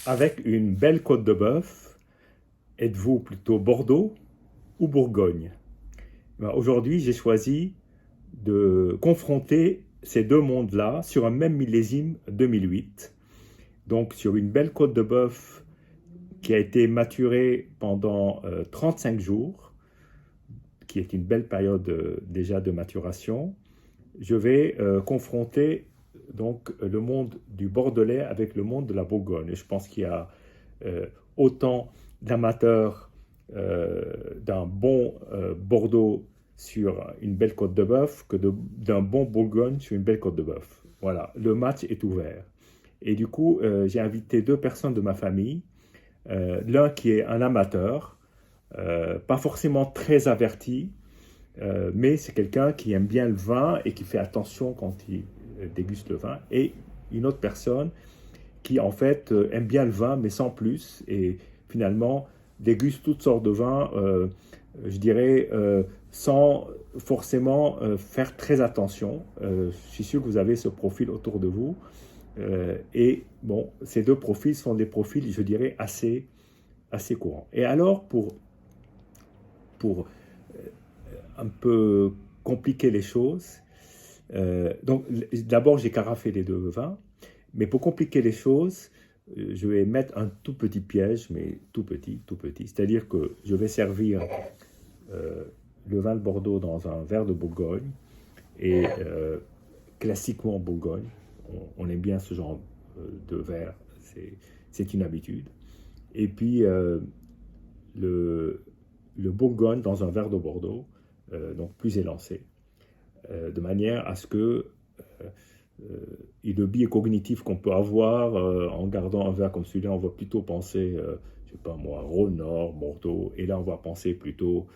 avec une belle côte de bœuf, êtes-vous plutôt Bordeaux ou Bourgogne? Ben, aujourd'hui, j'ai choisi de confronter ces deux mondes-là sur un même millésime 2008. Donc sur une belle côte de bœuf qui a été maturée pendant 35 jours, qui est une belle période déjà de maturation. Je vais confronter donc le monde du Bordelais avec le monde de la Bourgogne. Et je pense qu'il y a autant d'amateurs d'un bon Bordeaux sur une belle côte de bœuf que d'un bon Bourgogne sur une belle côte de bœuf. Voilà, le match est ouvert. Et du coup, j'ai invité deux personnes de ma famille. L'un qui est un amateur, pas forcément très averti, mais c'est quelqu'un qui aime bien le vin et qui fait attention quand il déguste le vin. Et une autre personne qui en fait aime bien le vin mais sans plus et finalement déguste toutes sortes de vins, je dirais, sans forcément faire très attention. Je suis sûr que vous avez ce profil autour de vous. Et bon, ces deux profils sont des profils, je dirais, assez courants. Et alors, pour un peu compliquer les choses, donc d'abord j'ai carafé les deux vins, mais pour compliquer les choses, je vais mettre un tout petit piège, mais tout petit, tout petit. C'est-à-dire que je vais servir le vin de Bordeaux dans un verre de Bourgogne, et classiquement Bourgogne, on aime bien ce genre de verre, c'est une habitude. Et puis le Bourgogne dans un verre de Bordeaux, donc plus élancé, de manière à ce que le biais cognitif qu'on peut avoir en gardant un verre comme celui-là, on va plutôt penser, je sais pas moi, Rhône Nord, Bordeaux, et là on va penser plutôt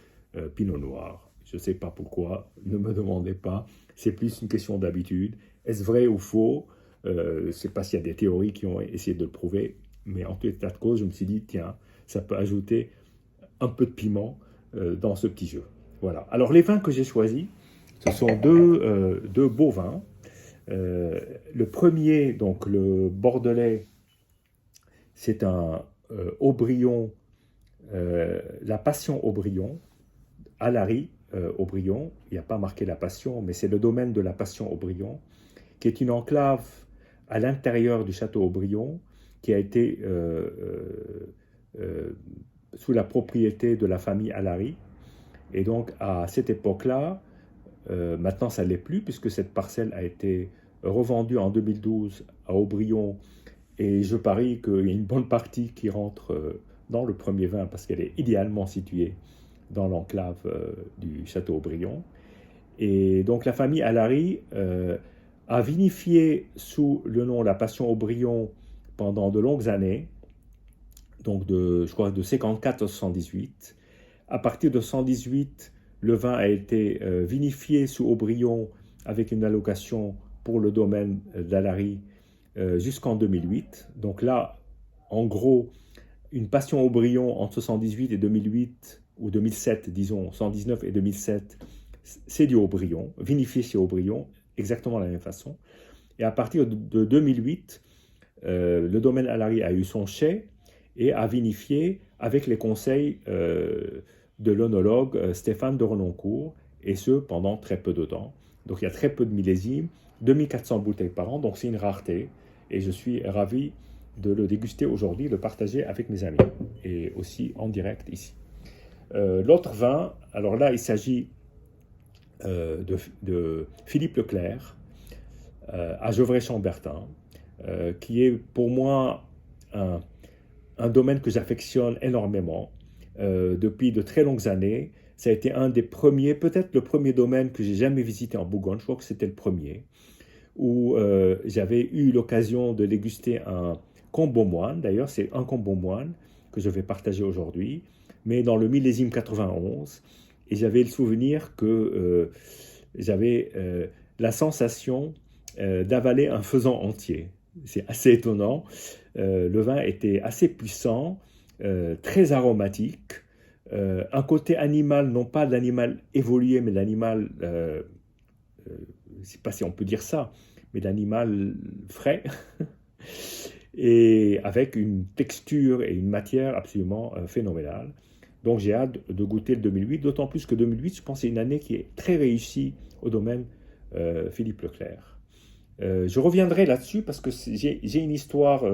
Pinot Noir. Je ne sais pas pourquoi, ne me demandez pas, c'est plus une question d'habitude. Est-ce vrai ou faux? Je ne sais pas s'il y a des théories qui ont essayé de le prouver, mais en tout état de cause, je me suis dit, tiens, ça peut ajouter un peu de piment dans ce petit jeu. Voilà. Alors les vins que j'ai choisis, ce sont deux beaux vins. Le premier, donc le Bordelais, c'est un Aubryon, la Passion Aubryon, Alary Aubryon. Il n'y a pas marqué la Passion, mais c'est le domaine de la Passion Aubryon, qui est une enclave à l'intérieur du château Aubryon, qui a été sous la propriété de la famille Alary. Et donc à cette époque-là, maintenant ça ne l'est plus, puisque cette parcelle a été revendue en 2012 à Aubryon, et je parie qu'il y a une bonne partie qui rentre dans le premier vin, parce qu'elle est idéalement située dans l'enclave du château Aubryon. Et donc la famille Alary a vinifié sous le nom La Passion Aubryon pendant de longues années, donc je crois de 54 à 78. À partir de 118, le vin a été vinifié sous Aubryon avec une allocation pour le domaine d'Alary jusqu'en 2008. Donc là, en gros, une Passion Aubryon entre 118 et 2008, ou 2007, disons, 119 et 2007, c'est du Aubryon, vinifié chez Aubryon, exactement de la même façon. Et à partir de 2008, le domaine Alary a eu son chai et a vinifié avec les conseils de l'œnologue Stéphane de Renoncourt, et ce pendant très peu de temps. Donc il y a très peu de millésimes, 2400 bouteilles par an, donc c'est une rareté, et je suis ravi de le déguster aujourd'hui, de le partager avec mes amis, et aussi en direct ici. L'autre vin, alors là il s'agit de Philippe Leclerc, à Gevrey-Chambertin, qui est pour moi un domaine que j'affectionne énormément depuis de très longues années. Ça a été un des premiers, peut-être le premier domaine que j'ai jamais visité en Bourgogne, je crois que c'était le premier, où j'avais eu l'occasion de déguster un Combeau Moine. D'ailleurs, c'est un Combeau Moine que je vais partager aujourd'hui, mais dans le millésime 91. Et j'avais le souvenir que j'avais la sensation d'avaler un faisan entier. C'est assez étonnant. Le vin était assez puissant, très aromatique, un côté animal, non pas de l'animal évolué, mais de l'animal, je ne sais pas si on peut dire ça, mais de l'animal frais. et avec une texture et une matière absolument phénoménale. Donc j'ai hâte de goûter le 2008, d'autant plus que 2008, je pense, c'est une année qui est très réussie au domaine Philippe Leclerc. Je reviendrai là-dessus parce que j'ai une histoire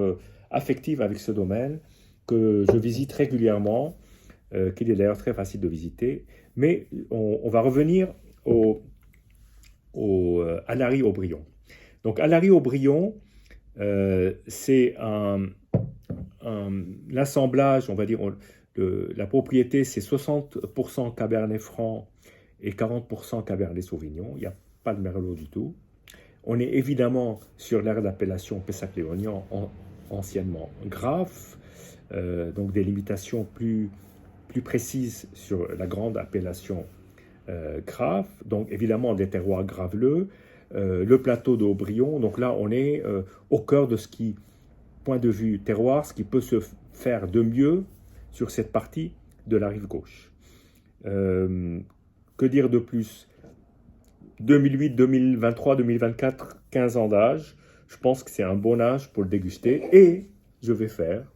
affective avec ce domaine que je visite régulièrement, qu'il est d'ailleurs très facile de visiter. Mais on va revenir à Alary-Aubryon. Donc Alary-Aubryon, c'est un assemblage, on va dire, la propriété c'est 60% Cabernet Franc et 40% Cabernet Sauvignon. Il n'y a pas de Merlot du tout. On est évidemment sur l'aire d'appellation Pessac-Léognan, anciennement Graff, donc des limitations plus précises sur la grande appellation Graff, donc évidemment des terroirs graveleux, le plateau d'Aubryon, donc là on est au cœur de ce qui, point de vue terroir, ce qui peut se faire de mieux sur cette partie de la rive gauche. Que dire de plus? 2008, 2023, 2024, 15 ans d'âge, je pense que c'est un bon âge pour le déguster et je vais faire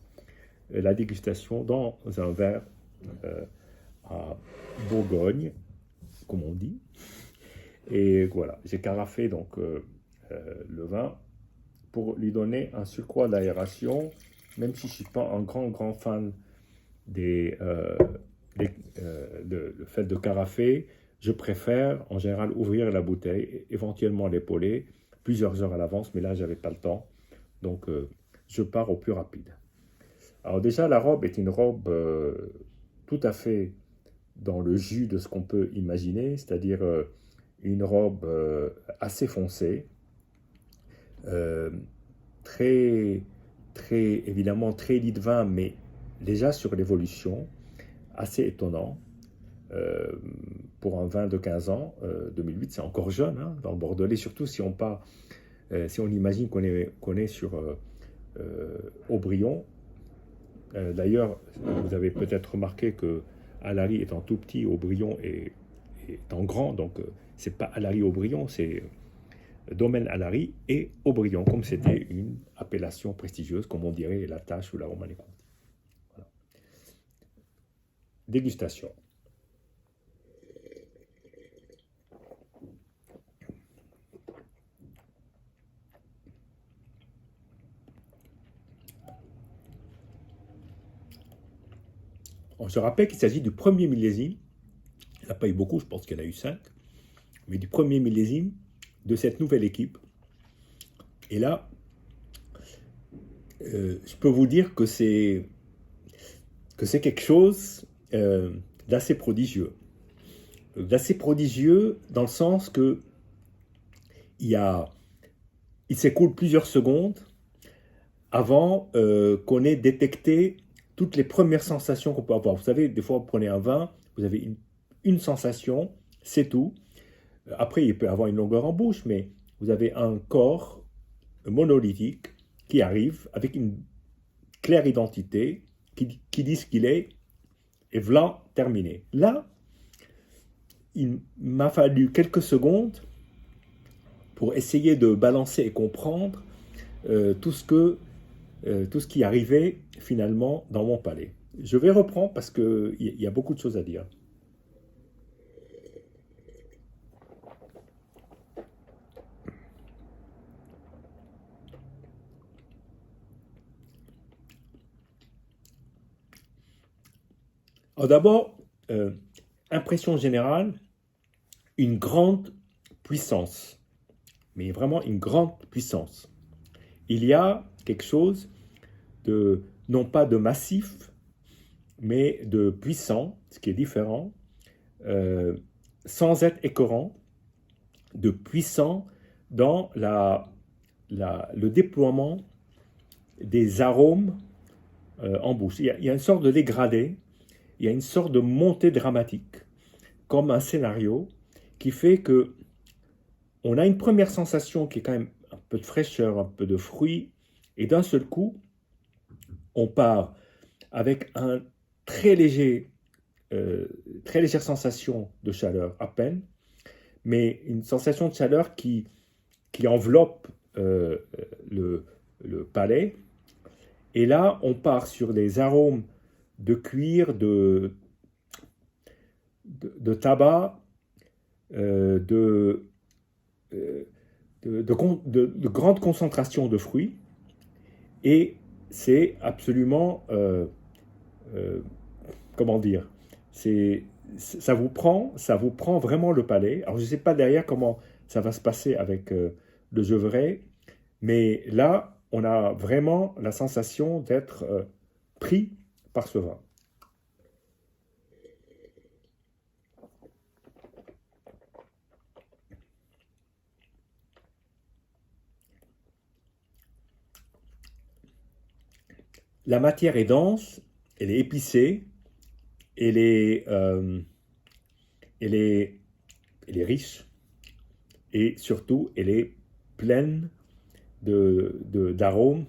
la dégustation dans un verre à Bourgogne, comme on dit. Et voilà, j'ai carafé donc le vin pour lui donner un surcroît d'aération, même si je ne suis pas un grand fan le fait de carafer. Je préfère en général ouvrir la bouteille, éventuellement l'épauler plusieurs heures à l'avance, mais là j'avais pas le temps, donc je pars au plus rapide. Alors déjà la robe est une robe tout à fait dans le jus de ce qu'on peut imaginer, c'est-à-dire une robe assez foncée, évidemment très lit de vin, mais déjà sur l'évolution, assez étonnant. Pour un vin de 15 ans, 2008, c'est encore jeune hein, dans le Bordelais, surtout si on imagine qu'on est sur Aubryon. D'ailleurs, vous avez peut-être remarqué que Alary étant tout petit, Aubryon est en grand, donc c'est pas Alary-Aubryon, c'est domaine Alary et Aubryon, comme c'était une appellation prestigieuse, comme on dirait la Tâche ou la Romanée-Conti. Voilà. Dégustation. On se rappelle qu'il s'agit du premier millésime, il n'y en a pas eu beaucoup, je pense qu'il y en a eu 5, mais du premier millésime de cette nouvelle équipe. Et là, je peux vous dire que c'est quelque chose d'assez prodigieux. D'assez prodigieux dans le sens que il s'écoule plusieurs secondes avant qu'on ait détecté toutes les premières sensations qu'on peut avoir. Vous savez, des fois, vous prenez un vin, vous avez une sensation, c'est tout. Après, il peut y avoir une longueur en bouche, mais vous avez un corps monolithique qui arrive avec une claire identité, qui dit ce qu'il est, et voilà, terminé. Là, il m'a fallu quelques secondes pour essayer de balancer et comprendre tout ce qui arrivait finalement dans mon palais. Je vais reprendre parce qu'il y a beaucoup de choses à dire. Alors d'abord, impression générale, une grande puissance, mais vraiment une grande puissance. Il y a quelque chose de, non pas de massif, mais de puissant, ce qui est différent, sans être écœurant, de puissant dans le déploiement des arômes en bouche. Il y a une sorte de dégradé, il y a une sorte de montée dramatique, comme un scénario, qui fait que on a une première sensation qui est quand même un peu de fraîcheur, un peu de fruit, et d'un seul coup, on part avec un très légère sensation de chaleur à peine, mais une sensation de chaleur qui enveloppe le palais Et là, on part sur des arômes de cuir, de tabac, de, euh, de grande concentration de fruits. Et c'est absolument, euh, comment dire, c'est, ça vous prend vraiment le palais. Alors je ne sais pas derrière comment ça va se passer avec le Gevrey, mais là, on a vraiment la sensation d'être pris par ce vin. La matière est dense, elle est épicée, elle est, elle est, elle est riche et surtout elle est pleine d'arômes,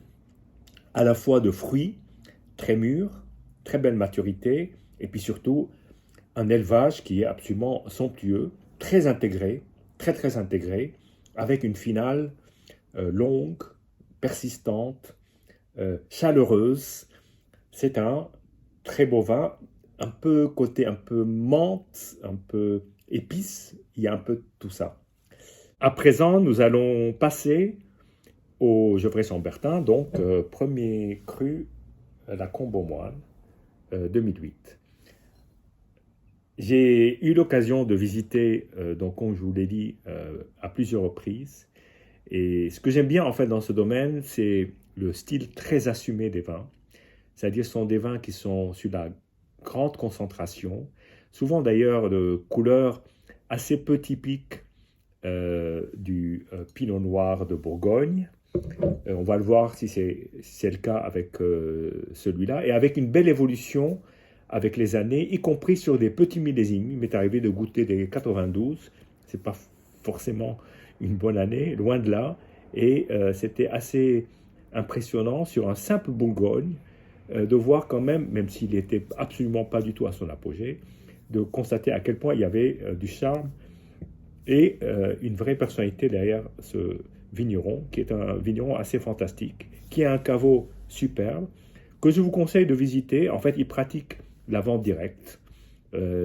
à la fois de fruits très mûrs, très belle maturité, et puis surtout un élevage qui est absolument somptueux, très intégré, très très intégré, avec une finale longue, persistante, chaleureuse. C'est un très beau vin, un peu côté un peu menthe, un peu épice, il y a un peu de tout ça. À présent, nous allons passer au Gevrey-Chambertin, donc premier cru, la Combe aux Moines, 2008. J'ai eu l'occasion de visiter, donc comme je vous l'ai dit, à plusieurs reprises. Et ce que j'aime bien en fait dans ce domaine, c'est le style très assumé des vins. C'est-à-dire ce sont des vins qui sont sur la grande concentration, souvent d'ailleurs de couleurs assez peu typiques du Pinot Noir de Bourgogne. On va le voir si c'est le cas avec celui-là, et avec une belle évolution avec les années, y compris sur des petits millésimes. Il m'est arrivé de goûter des 92, c'est pas forcément une bonne année, loin de là, et c'était assez impressionnant sur un simple Bourgogne de voir quand même, même s'il n'était absolument pas du tout à son apogée, de constater à quel point il y avait du charme et une vraie personnalité derrière ce vigneron, qui est un vigneron assez fantastique, qui a un caveau superbe, que je vous conseille de visiter. En fait, il pratique la vente directe.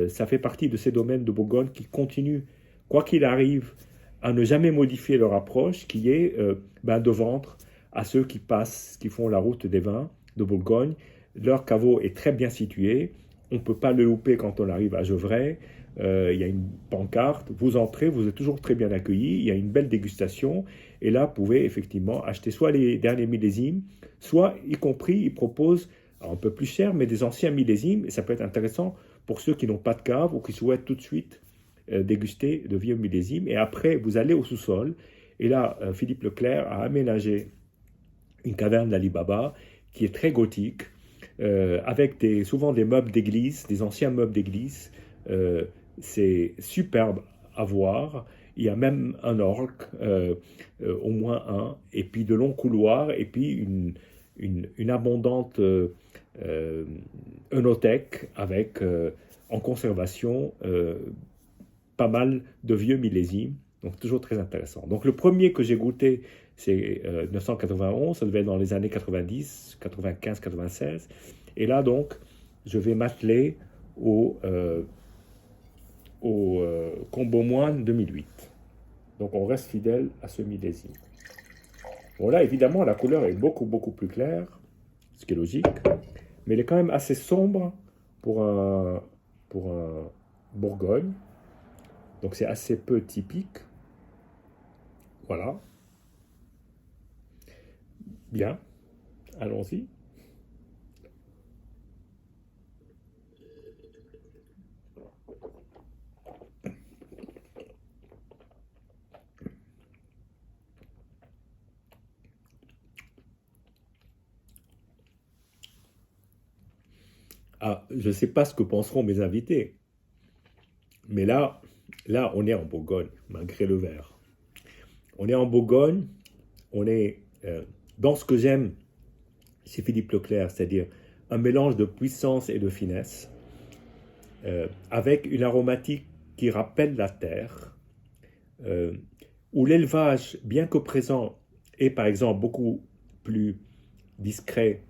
Ça fait partie de ces domaines de Bourgogne qui continuent, quoi qu'il arrive, à ne jamais modifier leur approche, qui est de vendre à ceux qui passent, qui font la route des vins de Bourgogne. Leur caveau est très bien situé. On ne peut pas le louper quand on arrive à Gevrey. Il y a une pancarte, vous entrez, vous êtes toujours très bien accueillis, il y a une belle dégustation, et là, vous pouvez effectivement acheter soit les derniers millésimes, soit, y compris, ils proposent, un peu plus cher, mais des anciens millésimes, et ça peut être intéressant pour ceux qui n'ont pas de cave ou qui souhaitent tout de suite déguster de vieux millésimes, et après, vous allez au sous-sol, et là, Philippe Leclerc a aménagé une caverne d'Ali Baba, qui est très gothique, avec souvent des meubles d'église, des anciens meubles d'église. C'est superbe à voir. Il y a même un orgue, au moins un, et puis de longs couloirs, et puis une abondante œnothèque avec en conservation pas mal de vieux millésimes, donc toujours très intéressant. Donc le premier que j'ai goûté, c'est 1991, ça devait être dans les années 90, 95, 96, et là donc, je vais m'atteler au Combe aux Moines 2008. Donc on reste fidèle à ce millésime. Bon là, évidemment, la couleur est beaucoup plus claire, ce qui est logique, mais elle est quand même assez sombre pour un Bourgogne. Donc c'est assez peu typique. Voilà. Bien. Allons-y. Ah, je ne sais pas ce que penseront mes invités, mais là, on est en Bourgogne, malgré le verre. On est en Bourgogne, on est dans ce que j'aime chez Philippe Leclerc, c'est-à-dire un mélange de puissance et de finesse, avec une aromatique qui rappelle la terre, euh, où l'élevage, bien que présent, est par exemple beaucoup plus discret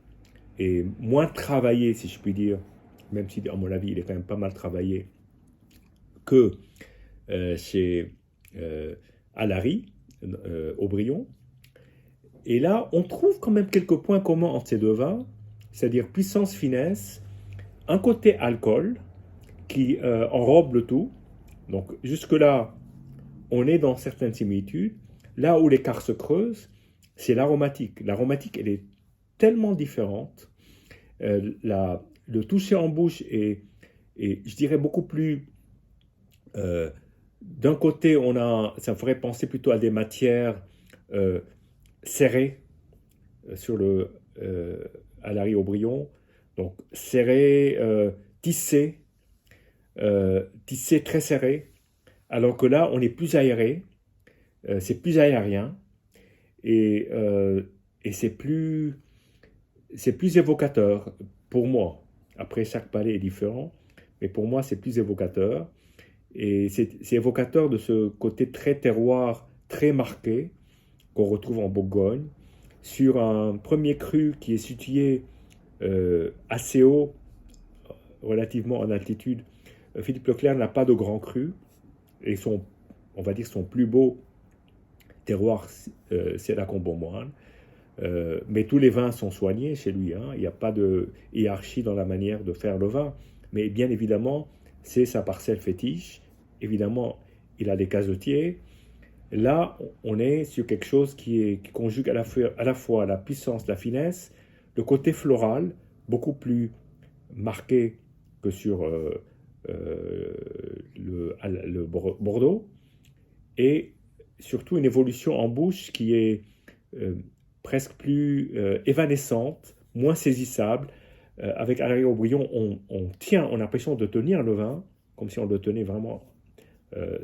est moins travaillé, si je puis dire, même si, à mon avis, il est quand même pas mal travaillé, que chez Alary, Aubryon. Et là, on trouve quand même quelques points communs entre ces deux vins, c'est-à-dire puissance, finesse, un côté alcool qui enrobe le tout. Donc jusque-là, on est dans certaines similitudes. Là où l'écart se creuse, c'est l'aromatique. L'aromatique, elle est tellement différente. Le toucher en bouche est, je dirais, beaucoup plus... d'un côté, ça ferait penser plutôt à des matières serrées sur le Alary Aubryon. Donc serrées, tissées, très serrées. Alors que là, on est plus aéré, c'est plus aérien et, c'est plus évocateur pour moi. Après, chaque palais est différent, mais pour moi, c'est plus évocateur. Et c'est évocateur de ce côté très terroir, très marqué, qu'on retrouve en Bourgogne, sur un premier cru qui est situé assez haut, relativement en altitude. Philippe Leclerc n'a pas de grand cru, et on va dire son plus beau terroir, c'est la Combe-aux-Moines. Mais tous les vins sont soignés chez lui, hein. Il n'y a pas de hiérarchie dans la manière de faire le vin. Mais bien évidemment, c'est sa parcelle fétiche. Évidemment, il a des casetiers. Là, on est sur quelque chose qui conjugue à la fois la puissance, la finesse, le côté floral, beaucoup plus marqué que sur le Bordeaux, et surtout une évolution en bouche qui est presque plus évanescente, moins saisissable. Avec Alary Aubryon, on a l'impression de tenir le vin, comme si on le tenait vraiment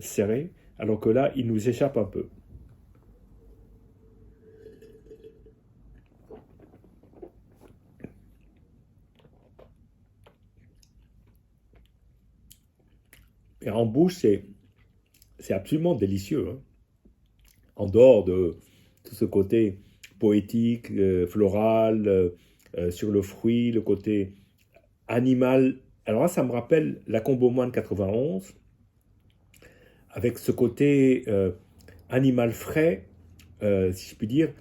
serré, alors que là, il nous échappe un peu. Et en bouche, c'est absolument délicieux, hein. En dehors de tout ce côté poétique, floral, sur le fruit, le côté animal. Alors là, ça me rappelle la Combe-aux-Moines 91, avec ce côté animal frais, si je puis dire.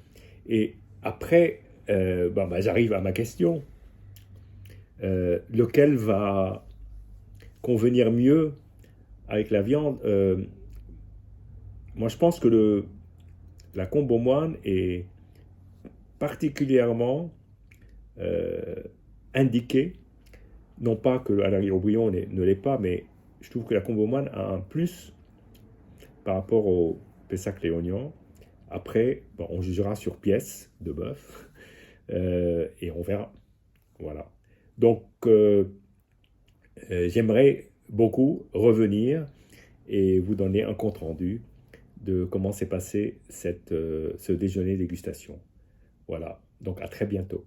Et après, j'arrive à ma question. Lequel va convenir mieux avec la viande? Moi, je pense que la Combe-aux-Moines est particulièrement indiquée. Non pas que Alary Aubryon ne l'est pas, mais je trouve que la Combe-aux-Moines a un plus par rapport au Pessac-Léognan. Après, on jugera sur pièce de bœuf et on verra. Voilà. Donc, j'aimerais beaucoup revenir et vous donner un compte-rendu de comment s'est passé ce déjeuner dégustation. Voilà. Donc, à très bientôt.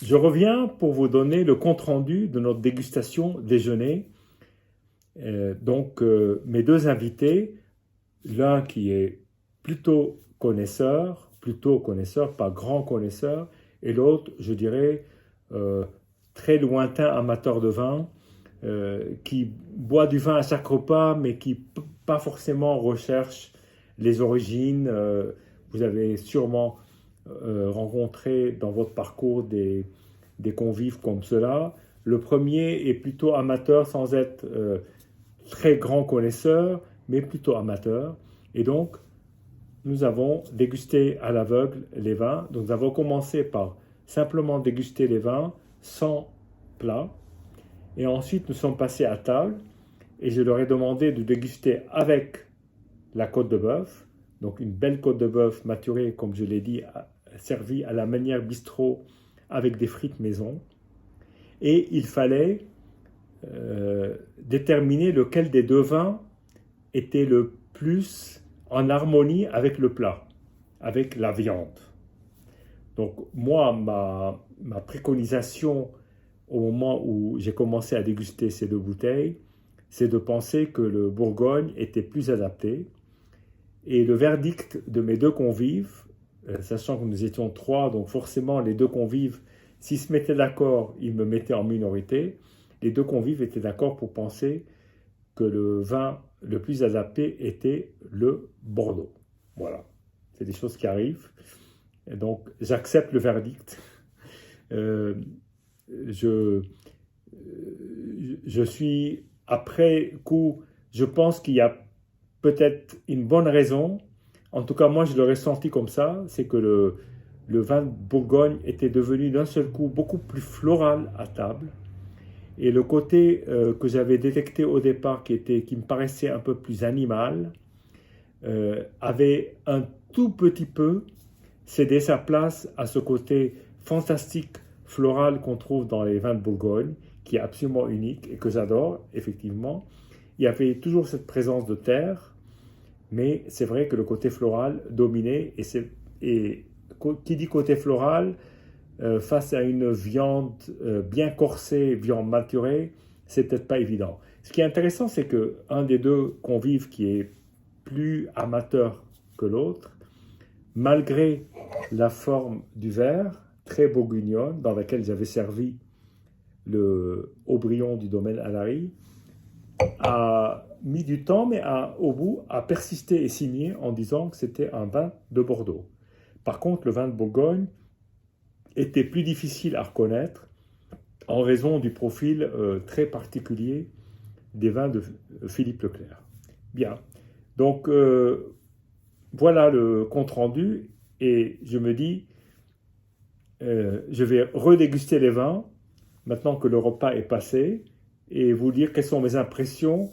Je reviens pour vous donner le compte-rendu de notre dégustation déjeuner. Mes deux invités, l'un qui est plutôt connaisseur, pas grand connaisseur, et l'autre, je dirais, très lointain amateur de vin, qui boit du vin à chaque repas, mais qui pas forcément recherche les origines. Vous avez sûrement rencontré dans votre parcours des convives comme cela. Le premier est plutôt amateur sans être très grand connaisseur, mais plutôt amateur. Et donc, nous avons dégusté à l'aveugle les vins. Donc, nous avons commencé par simplement déguster les vins sans plat. Et ensuite, nous sommes passés à table et je leur ai demandé de déguster avec la côte de bœuf. Donc, une belle côte de bœuf maturée, comme je l'ai dit, servie à la manière bistrot avec des frites maison. Et il fallait déterminer lequel des deux vins était le plus en harmonie avec le plat, avec la viande. Donc moi, ma préconisation au moment où j'ai commencé à déguster ces deux bouteilles, c'est de penser que le Bourgogne était plus adapté. Et le verdict de mes deux convives sachant que nous étions trois, donc forcément les deux convives, s'ils se mettaient d'accord, ils me mettaient en minorité. Les deux convives étaient d'accord pour penser que le vin le plus adapté était le Bordeaux. Voilà, c'est des choses qui arrivent. Et donc j'accepte le verdict. Euh, je, je suis, après coup, je pense qu'il y a peut-être une bonne raison. En tout cas, moi, je l'aurais senti comme ça, c'est que le vin de Bourgogne était devenu d'un seul coup beaucoup plus floral à table. Et le côté que j'avais détecté au départ, qui me paraissait un peu plus animal, avait un tout petit peu cédé sa place à ce côté fantastique floral qu'on trouve dans les vins de Bourgogne, qui est absolument unique et que j'adore, effectivement. Il y avait toujours cette présence de terre, mais c'est vrai que le côté floral dominait, et qui dit côté floral, face à une viande bien corsée, viande maturée, c'est peut-être pas évident. Ce qui est intéressant, c'est que un des deux convives qui est plus amateur que l'autre, malgré la forme du verre, très bourguignonne, dans laquelle j'avais servi le Haut-Brion du domaine Alary, a mis du temps, mais au bout, a persisté et signé en disant que c'était un vin de Bordeaux. Par contre, le vin de Bourgogne était plus difficile à reconnaître en raison du profil très particulier des vins de Philippe Leclerc. Bien, donc voilà le compte-rendu, et je me dis, je vais redéguster les vins, maintenant que le repas est passé, et vous dire quelles sont mes impressions,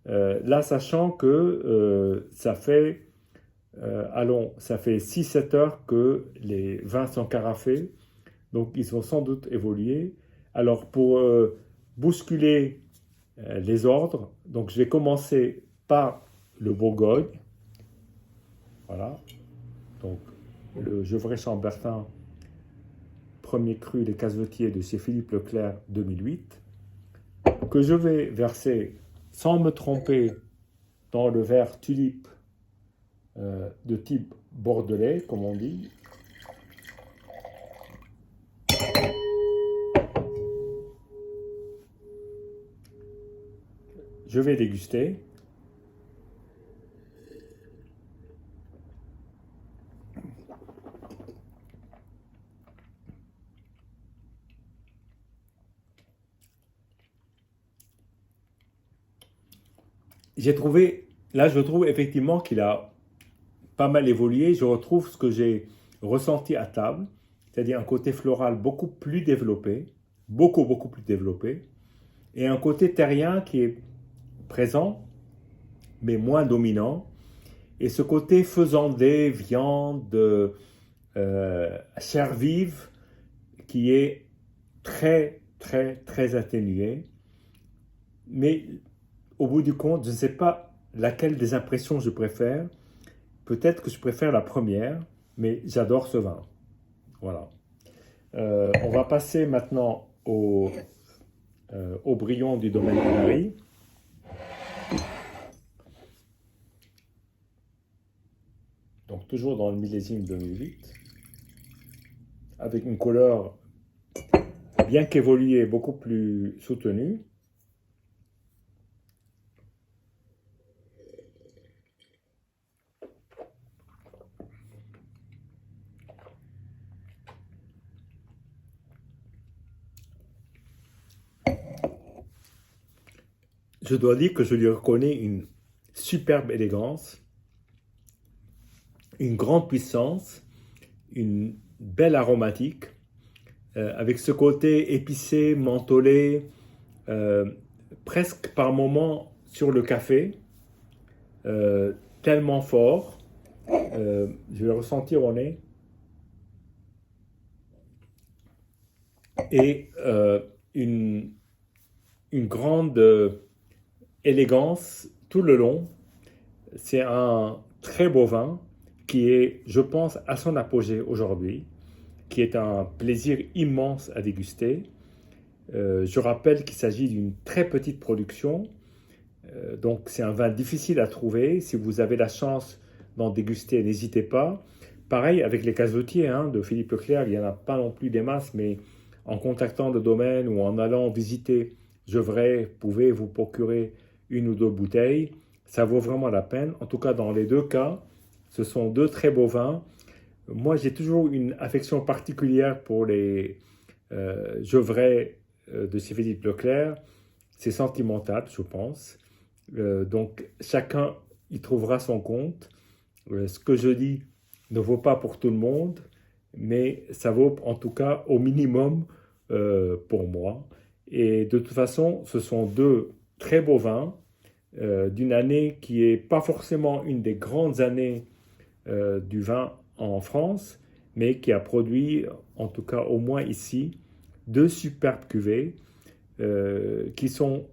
là sachant que ça fait, ça fait 6-7 heures que les vins sont carafés, donc ils vont sans doute évoluer. Alors pour bousculer les ordres, donc je vais commencer par le Bourgogne, voilà, donc le Gevrey-Chambertin, premier cru Les Casevetiers de chez Philippe Leclerc 2008, que je vais verser sans me tromper dans le verre tulipe de type bordelais, comme on dit. Je vais déguster. J'ai trouvé, là je trouve effectivement qu'il a pas mal évolué. Je retrouve ce que j'ai ressenti à table, c'est-à-dire un côté floral beaucoup plus développé, beaucoup plus développé, et un côté terrien qui est présent, mais moins dominant. Et ce côté faisandé, viande, chair vive, qui est très atténué. Mais au bout du compte, je ne sais pas laquelle des impressions je préfère. Peut-être que je préfère la première, mais j'adore ce vin. Voilà. On va passer maintenant au Haut-Brion du domaine Alary. Donc toujours dans le millésime 2008, avec une couleur bien qu'évoluée, beaucoup plus soutenue. Je dois dire que je lui reconnais une superbe élégance, une grande puissance, une belle aromatique, avec ce côté épicé, mentholé, presque par moments sur le café, tellement fort. Je vais ressentir au nez. Et une grande élégance tout le long. C'est un très beau vin qui est, je pense, à son apogée aujourd'hui, qui est un plaisir immense à déguster. Je rappelle qu'il s'agit d'une très petite production, donc c'est un vin difficile à trouver. Si vous avez la chance d'en déguster, n'hésitez pas. Pareil avec les casetiers hein, de Philippe Leclerc, il n'y en a pas non plus des masses, mais en contactant le domaine ou en allant visiter Gevrey, vous pouvez vous procurer une ou deux bouteilles. Ça vaut vraiment la peine. En tout cas, dans les deux cas, ce sont deux très beaux vins. Moi, j'ai toujours une affection particulière pour les Gevrey de chez Philippe Leclerc. C'est sentimental, je pense. Donc, chacun y trouvera son compte. Ce que je dis ne vaut pas pour tout le monde, mais ça vaut en tout cas au minimum pour moi. Et de toute façon, ce sont deux très beaux vins d'une année qui n'est pas forcément une des grandes années du vin en France, mais qui a produit, en tout cas au moins ici, deux superbes cuvées qui sont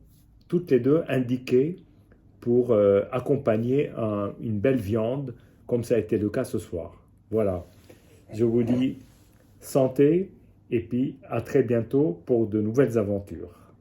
toutes les deux indiquées pour accompagner une belle viande, comme ça a été le cas ce soir. Voilà, je vous dis santé et puis à très bientôt pour de nouvelles aventures.